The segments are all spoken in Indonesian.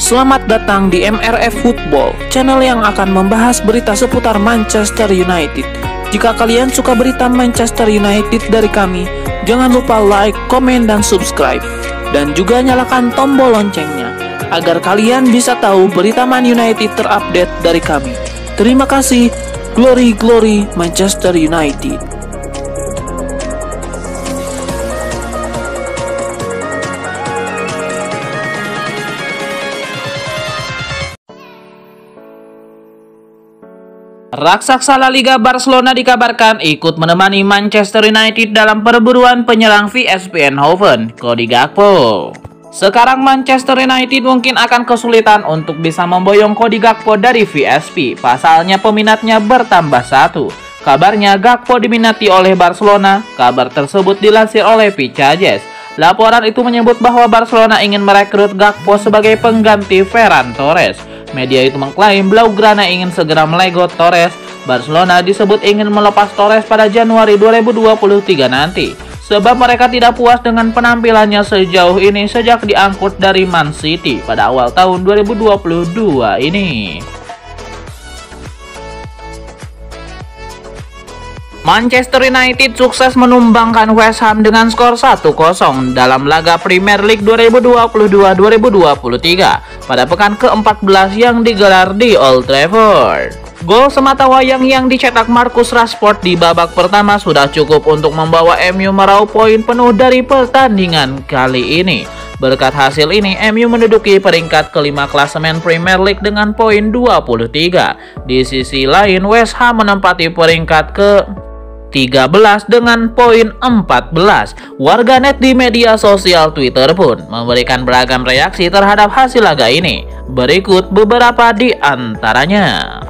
Selamat datang di MRF Football, channel yang akan membahas berita seputar Manchester United. Jika kalian suka berita Manchester United dari kami, jangan lupa like, komen, dan subscribe. Dan juga nyalakan tombol loncengnya, agar kalian bisa tahu berita Man United terupdate dari kami. Terima kasih, Glory Glory Manchester United. Raksasa La Liga Barcelona dikabarkan ikut menemani Manchester United dalam perburuan penyerang VSP Eindhoven, Cody Gakpo. Sekarang Manchester United mungkin akan kesulitan untuk bisa memboyong Cody Gakpo dari VSP, pasalnya peminatnya bertambah satu. Kabarnya Gakpo diminati oleh Barcelona, kabar tersebut dilansir oleh Picajes. Laporan itu menyebut bahwa Barcelona ingin merekrut Gakpo sebagai pengganti Ferran Torres. Media itu mengklaim Blaugrana ingin segera melegot Torres. Barcelona disebut ingin melepas Torres pada Januari 2023 nanti, sebab mereka tidak puas dengan penampilannya sejauh ini sejak diangkut dari Man City pada awal tahun 2022 ini. Manchester United sukses menumbangkan West Ham dengan skor 1-0 dalam laga Premier League 2022-2023 pada pekan ke-14 yang digelar di Old Trafford. Gol sematawayang yang dicetak Marcus Rashford di babak pertama sudah cukup untuk membawa MU meraup poin penuh dari pertandingan kali ini. Berkat hasil ini, MU menduduki peringkat kelima klasemen Premier League dengan poin 23. Di sisi lain, West Ham menempati peringkat ke-13 dengan poin 14. Warganet di media sosial Twitter pun memberikan beragam reaksi terhadap hasil laga ini. Berikut beberapa di antaranya.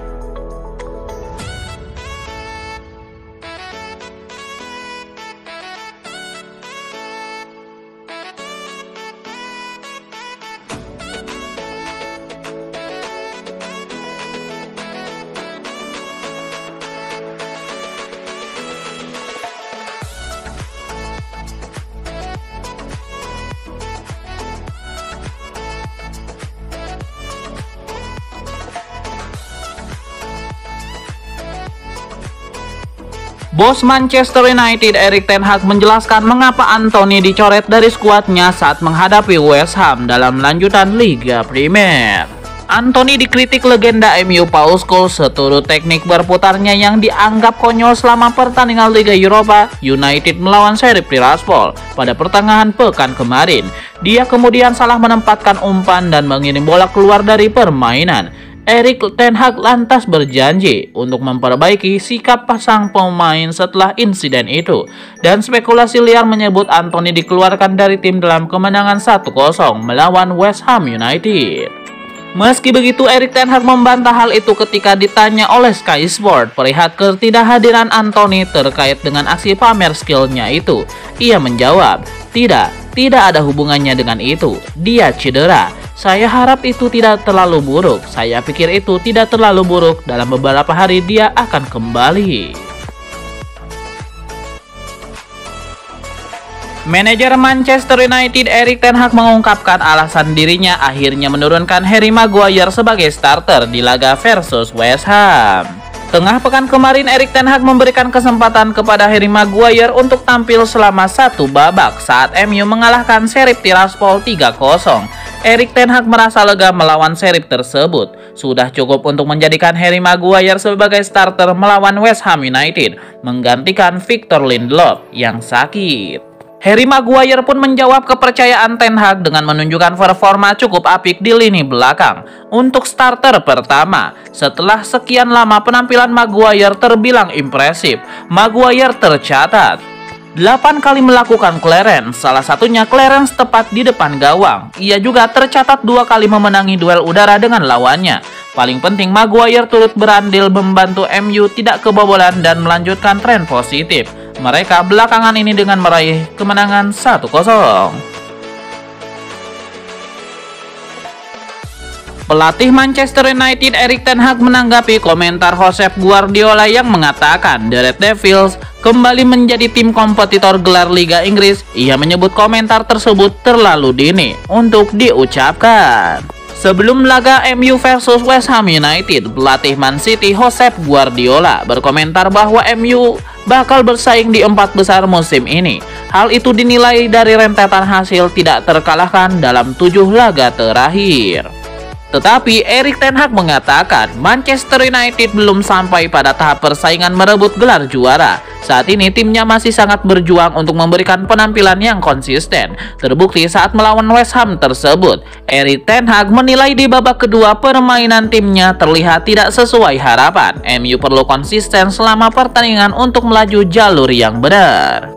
Bos Manchester United Erik ten Hag menjelaskan mengapa Anthony dicoret dari skuadnya saat menghadapi West Ham dalam lanjutan Liga Premier. Anthony dikritik legenda MU Paul Scholes seturut teknik berputarnya yang dianggap konyol selama pertandingan Liga Eropa United melawan Sheriff Tiraspol pada pertengahan pekan kemarin. Dia kemudian salah menempatkan umpan dan mengirim bola keluar dari permainan. Erik ten Hag lantas berjanji untuk memperbaiki sikap pasang pemain setelah insiden itu, dan spekulasi liar menyebut Anthony dikeluarkan dari tim dalam kemenangan 1-0 melawan West Ham United. Meski begitu, Erik ten Hag membantah hal itu ketika ditanya oleh Sky Sport perihal ketidakhadiran Anthony terkait dengan aksi pamer skillnya itu. Ia menjawab, tidak ada hubungannya dengan itu. Dia cedera. Saya harap itu tidak terlalu buruk. Saya pikir itu tidak terlalu buruk. Dalam beberapa hari dia akan kembali. Manajer Manchester United Erik ten Hag mengungkapkan alasan dirinya akhirnya menurunkan Harry Maguire sebagai starter di laga versus West Ham. Tengah pekan kemarin, Erik ten Hag memberikan kesempatan kepada Harry Maguire untuk tampil selama satu babak saat MU mengalahkan Sheriff Tiraspol 3-0. Erik ten Hag merasa lega melawan Sheriff tersebut. Sudah cukup untuk menjadikan Harry Maguire sebagai starter melawan West Ham United, menggantikan Victor Lindelof yang sakit. Harry Maguire pun menjawab kepercayaan ten Hag dengan menunjukkan performa cukup apik di lini belakang. Untuk starter pertama, setelah sekian lama penampilan Maguire terbilang impresif. Maguire tercatat 8 kali melakukan clearance, salah satunya clearance tepat di depan gawang. Ia juga tercatat 2 kali memenangi duel udara dengan lawannya. Paling penting, Maguire turut berandil membantu MU tidak kebobolan dan melanjutkan tren positif mereka belakangan ini dengan meraih kemenangan 1-0. Pelatih Manchester United Erik ten Hag menanggapi komentar Josep Guardiola yang mengatakan The Red Devils kembali menjadi tim kompetitor gelar Liga Inggris. Ia menyebut komentar tersebut terlalu dini untuk diucapkan. Sebelum laga MU versus West Ham United, pelatih Man City Josep Guardiola berkomentar bahwa MU bakal bersaing di 4 besar musim ini. Hal itu dinilai dari rentetan hasil tidak terkalahkan dalam 7 laga terakhir. Tetapi Erik ten Hag mengatakan Manchester United belum sampai pada tahap persaingan merebut gelar juara. Saat ini timnya masih sangat berjuang untuk memberikan penampilan yang konsisten. Terbukti saat melawan West Ham tersebut, Erik ten Hag menilai di babak kedua permainan timnya terlihat tidak sesuai harapan. MU perlu konsisten selama pertandingan untuk melaju jalur yang benar.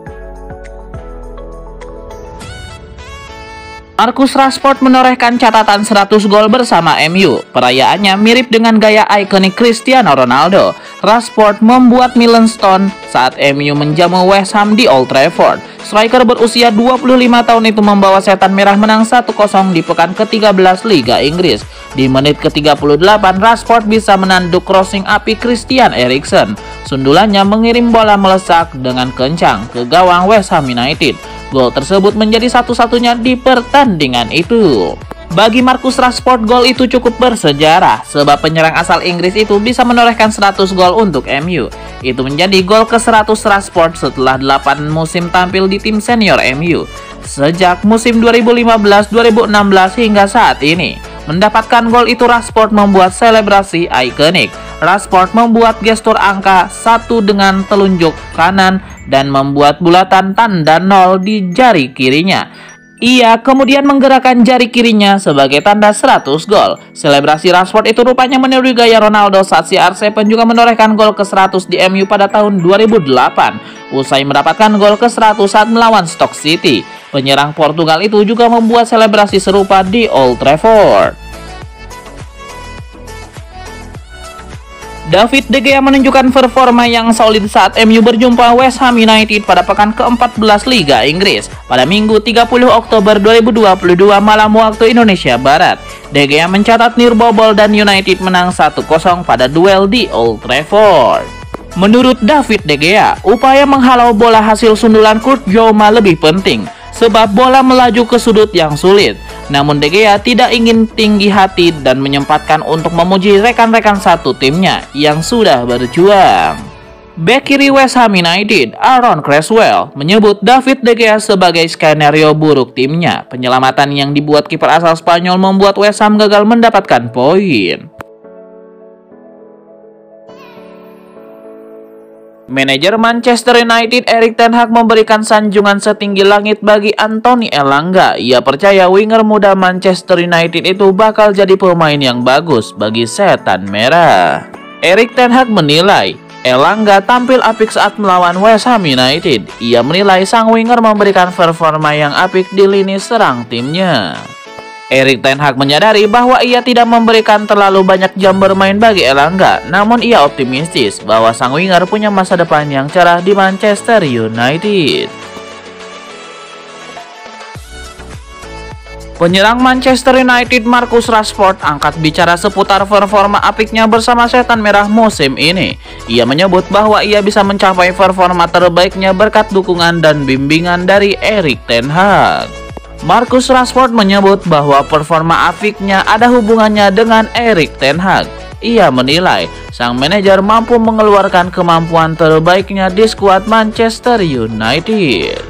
Marcus Rashford menorehkan catatan 100 gol bersama MU. Perayaannya mirip dengan gaya ikonik Cristiano Ronaldo. Rashford membuat milestone saat MU menjamu West Ham di Old Trafford. Striker berusia 25 tahun itu membawa Setan Merah menang 1-0 di pekan ke-13 Liga Inggris. Di menit ke-38, Rashford bisa menanduk crossing api Christian Eriksen. Sundulannya mengirim bola melesak dengan kencang ke gawang West Ham United. Gol tersebut menjadi satu-satunya di pertandingan itu. Bagi Marcus Rashford, gol itu cukup bersejarah sebab penyerang asal Inggris itu bisa menorehkan 100 gol untuk MU. Itu menjadi gol ke-100 Rashford setelah 8 musim tampil di tim senior MU. Sejak musim 2015-2016 hingga saat ini. Mendapatkan gol itu, Rashford membuat selebrasi ikonik. Rashford membuat gestur angka 1 dengan telunjuk kanan dan membuat bulatan tanda 0 di jari kirinya. Ia kemudian menggerakkan jari kirinya sebagai tanda 100 gol. Selebrasi Rashford itu rupanya meniru gaya Ronaldo saat CR7 juga menorehkan gol ke-100 di MU pada tahun 2008. Usai mendapatkan gol ke-100 saat melawan Stoke City, penyerang Portugal itu juga membuat selebrasi serupa di Old Trafford. David De Gea menunjukkan performa yang solid saat MU berjumpa West Ham United pada pekan ke-14 Liga Inggris pada Minggu 30 Oktober 2022 malam waktu Indonesia Barat. De Gea mencatat nirbobol dan United menang 1-0 pada duel di Old Trafford. Menurut David De Gea, upaya menghalau bola hasil sundulan Kurt Zouma lebih penting sebab bola melaju ke sudut yang sulit. Namun De Gea tidak ingin tinggi hati dan menyempatkan untuk memuji rekan-rekan satu timnya yang sudah berjuang. Bek kiri West Ham United, Aaron Cresswell, menyebut David De Gea sebagai skenario buruk timnya. Penyelamatan yang dibuat kiper asal Spanyol membuat West Ham gagal mendapatkan poin. Manajer Manchester United Erik ten Hag memberikan sanjungan setinggi langit bagi Anthony Elanga. Ia percaya winger muda Manchester United itu bakal jadi pemain yang bagus bagi Setan Merah. Erik ten Hag menilai Elanga tampil apik saat melawan West Ham United. Ia menilai sang winger memberikan performa yang apik di lini serang timnya. Erik ten Hag menyadari bahwa ia tidak memberikan terlalu banyak jam bermain bagi Elanga, namun ia optimistis bahwa sang winger punya masa depan yang cerah di Manchester United. Penyerang Manchester United Marcus Rashford angkat bicara seputar performa apiknya bersama Setan Merah musim ini. Ia menyebut bahwa ia bisa mencapai performa terbaiknya berkat dukungan dan bimbingan dari Erik ten Hag. Marcus Rashford menyebut bahwa performa apiknya ada hubungannya dengan Erik ten Hag. Ia menilai sang manajer mampu mengeluarkan kemampuan terbaiknya di skuad Manchester United.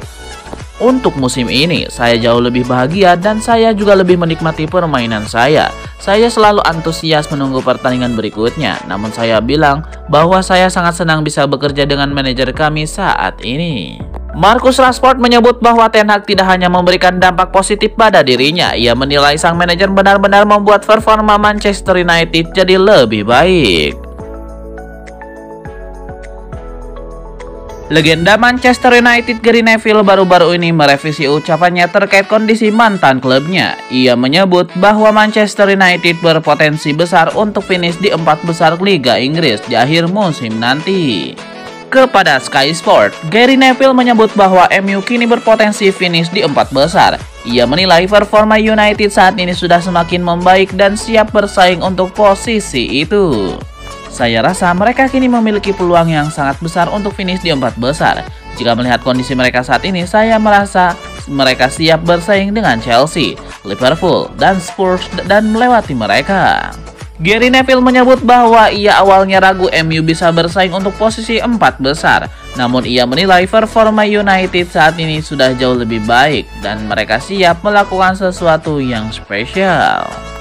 Untuk musim ini, saya jauh lebih bahagia dan saya juga lebih menikmati permainan saya. Saya selalu antusias menunggu pertandingan berikutnya. Namun saya bilang bahwa saya sangat senang bisa bekerja dengan manajer kami saat ini. Marcus Rashford menyebut bahwa ten Hag tidak hanya memberikan dampak positif pada dirinya. Ia menilai sang manajer benar-benar membuat performa Manchester United jadi lebih baik. Legenda Manchester United Gary Neville baru-baru ini merevisi ucapannya terkait kondisi mantan klubnya. Ia menyebut bahwa Manchester United berpotensi besar untuk finish di 4 besar Liga Inggris di akhir musim nanti. Kepada Sky Sport, Gary Neville menyebut bahwa MU kini berpotensi finish di 4 besar. Ia menilai performa United saat ini sudah semakin membaik dan siap bersaing untuk posisi itu. Saya rasa mereka kini memiliki peluang yang sangat besar untuk finish di 4 besar. Jika melihat kondisi mereka saat ini, saya merasa mereka siap bersaing dengan Chelsea. Liverpool, dan Spurs dan melewati mereka. Gary Neville menyebut bahwa ia awalnya ragu MU bisa bersaing untuk posisi 4 besar, namun ia menilai performa United saat ini sudah jauh lebih baik dan mereka siap melakukan sesuatu yang spesial.